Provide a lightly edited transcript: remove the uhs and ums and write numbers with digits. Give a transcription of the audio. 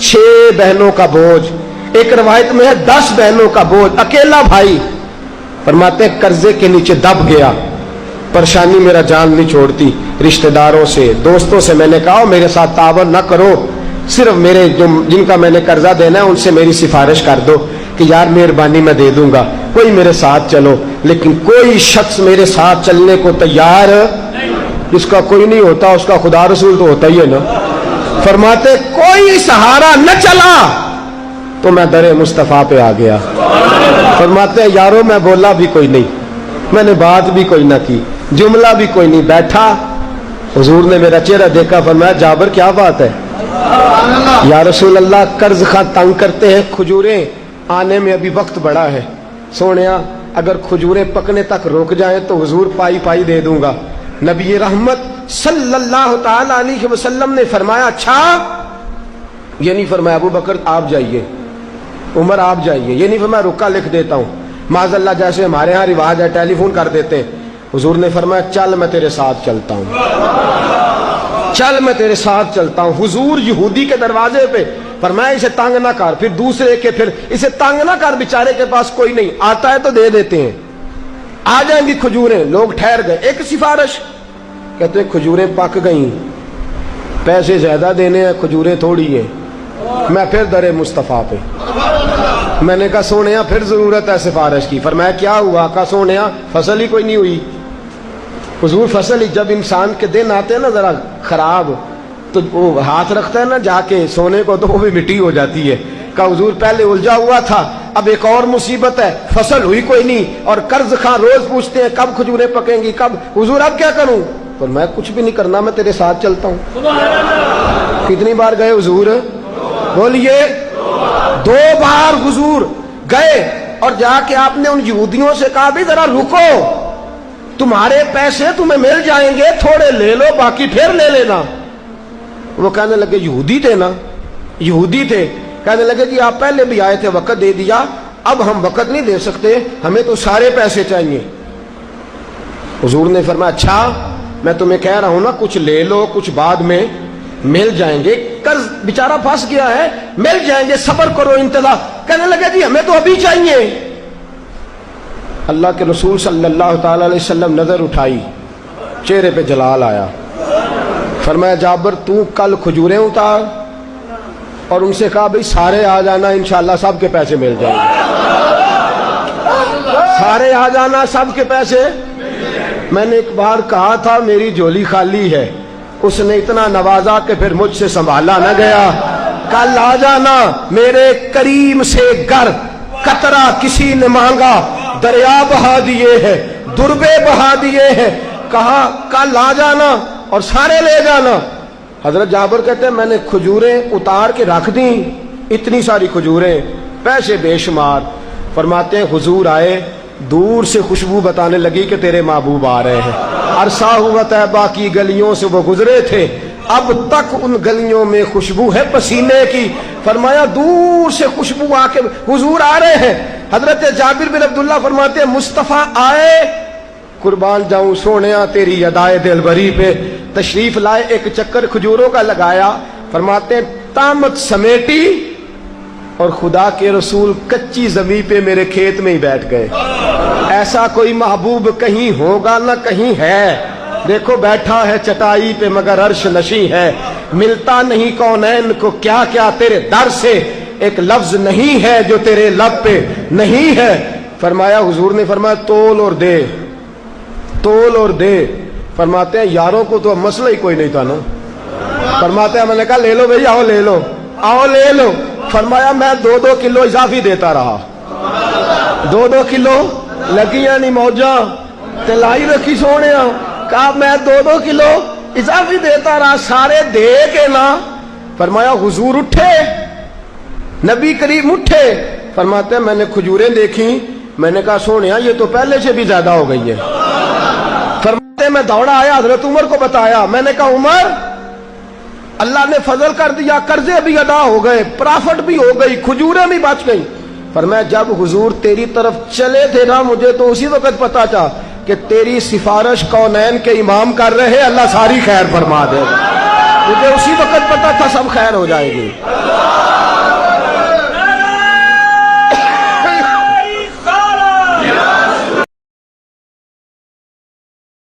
6 बहनों का बोझ, एक रवायत में है 10 बहनों का बोझ, अकेला भाई। फरमाते हैं कर्जे के नीचे दब गया, परेशानी मेरा जान नहीं छोड़ती। रिश्तेदारों से, दोस्तों से मैंने कहा मेरे साथ तावन ना करो, सिर्फ मेरे जो जिनका मैंने कर्जा देना है उनसे मेरी सिफारिश कर दो कि यार मेहरबानी मैं दे दूंगा, कोई मेरे साथ चलो। लेकिन कोई शख्स मेरे साथ चलने को तैयार, जिसका कोई नहीं होता उसका खुदा रसूल तो होता ही है ना। फरमाते कोई सहारा न चला तो मैं दरे मुस्तफा पे आ गया। फरमाते हैं यारों मैं बोला भी कोई नहीं, मैंने बात भी कोई ना की, जुमला भी कोई नहीं, बैठा। हुजूर ने मेरा चेहरा देखा, फरमाया जाबर क्या बात है? या रसूल अल्लाह कर्ज खां तंग करते हैं, खजूरें आने में अभी वक्त बड़ा है। सोनिया अगर खजूरें पकने तक रुक जाएं तो हुजूर पाई पाई दे दूंगा। नबी रहमत सल्लल्लाहु ताला अलैहि वसल्लम ने फरमाया अच्छा, ये नहीं फरमाया अबू बकर आप जाइए, उमर आप जाइए, ये नहीं फरमाया रुका लिख देता हूं। माज़अल्लाह जैसे हमारे यहाँ रिवाज है टेलीफोन कर देते हैं। हुजूर ने फरमाया चल मैं तेरे साथ चलता हूं, चल मैं तेरे साथ चलता हूं। हुजूर यहूदी के दरवाजे पे फरमाया इसे तंग ना कर, फिर दूसरे के, फिर इसे तंग ना कर, बेचारे के पास कोई नहीं, आता है तो दे देते हैं। आ जाएंगी खजूरें, लोग ठहर गए। एक सिफारिश, कहते खजूरें पक गई, पैसे ज्यादा देने हैं, खजूरें थोड़ी है। मैं फिर दरे मुस्तफा पे, मैंने कहा सोनिया फिर जरूरत है सिफारिश की। फरमाया क्या हुआ? कहा सोनिया फसल ही कोई नहीं हुई। हुजूर फसल ही, जब इंसान के दिन आते हैं ना जरा खराब, तो वो हाथ रखता है ना जाके सोने को तो वो भी मिट्टी हो जाती है। कहा हुजूर पहले उलझा हुआ था, अब एक और मुसीबत है, फसल हुई कोई नहीं और कर्ज खां रोज पूछते हैं कब खजूरें पकेंगी कब। हुजूर अब क्या करूं? पर मैं कुछ भी नहीं करना, मैं तेरे साथ चलता हूं। कितनी बार गए हुजूर? बोलिए 2 बार हुजूर गए और जाके आपने उन यहूदियों से कहा भी जरा रुको, तुम्हारे पैसे तुम्हें मिल जाएंगे, थोड़े ले लो बाकी फिर ले लेना। वो कहने लगे यहूदी थे ना, यहूदी थे। कहने लगे जी आप पहले भी आए थे, वक़्त दे दिया, अब हम वक़्त नहीं दे सकते, हमें तो सारे पैसे चाहिए। हुजूर ने फरमाया अच्छा मैं तुम्हें कह रहा हूं ना, कुछ ले लो, कुछ बाद में मिल जाएंगे, कर्ज बेचारा फंस गया है, मिल जाएंगे, सब्र करो, इंतजार। कहने लगे जी हमें तो अभी चाहिए। अल्लाह के रसूल सल्लल्लाहु ताला अलैहि वसल्लम नजर उठाई, चेहरे पे जलाल आया। फरमाया जाबर तू कल खजूरें उतार और उनसे कहा भाई सारे आ जाना, इंशाल्लाह सबके पैसे मिल जाएंगे। सारे आ जाना, सबके पैसे। मैंने एक बार कहा था मेरी झोली खाली है, उसने इतना नवाजा कि फिर मुझसे संभाला न गया। कल आ जाना मेरे करीम से घर, कतरा किसी ने मांगा, दरिया बहा दिए हैं, दुर्बे बहा दिए हैं। कहा कल आ जाना और सारे ले जाना। हजरत जाबर कहते हैं मैंने खजूरें उतार के रख दी, इतनी सारी खजूरें, पैसे बेशुमार। फरमाते हैं हुजूर आए, दूर से खुशबू बताने लगी कि तेरे महबूब आ रहे हैं। अरसा हुआ तैबा की गलियों से वो गुजरे थे, अब तक उन गलियों में खुशबू है पसीने की। फरमाया दूर से खुशबू आके हुजूर आ रहे हैं। हजरत जाबिर बिन अब्दुल्लाह फरमाते हैं मुस्तफा आए, कुर्बान जाऊं सोनिया तेरी अदाए दिलबरी पे। तशरीफ लाए, एक चक्कर खजूरों का लगाया। फरमाते हैं तामत समेटी और खुदा के रसूल कच्ची जमीन पे मेरे खेत में ही बैठ गए। ऐसा कोई महबूब कहीं होगा ना कहीं है। देखो बैठा है चटाई पे मगर अर्श नशी है, मिलता नहीं कौनैन को क्या क्या तेरे दर से, एक लफ्ज नहीं है जो तेरे लब पे नहीं है। फरमाया हुजूर ने फरमाया तोल और दे, तोल और दे। फरमाते हैं यारों को तो मसला ही कोई नहीं था ना। फरमाते हैं मैंने कहा ले लो भाई, आओ ले लो, आओ ले लो। फरमाया मैं 2-2 किलो इजाफी देता रहा, 2-2 किलो लगियां नहीं मौजा तिलाई रखी सोने। कहा मैं 2-2 किलो इजाफी देता रहा, सारे दे के ना। फरमाया हुजूर उठे, नबी करीम उठे। फरमाते हैं मैंने खजूरें देखी, मैंने कहा सोनिया ये तो पहले से भी ज्यादा हो गई है। फरमाते मैं दौड़ा आया, हजरत उमर को बताया। मैंने कहा उमर अल्लाह ने फजल कर दिया, कर्जे भी अदा हो गए, प्रॉफिट भी हो गई, खजूरें भी बच गई। फरमाया जब हुजूर तेरी तरफ चले थे ना, मुझे तो उसी वक्त पता था कि तेरी सिफारिश कौनैन के इमाम कर रहे, अल्लाह सारी खैर फरमा दे। मुझे उसी वक्त पता था सब खैर हो जाएगी।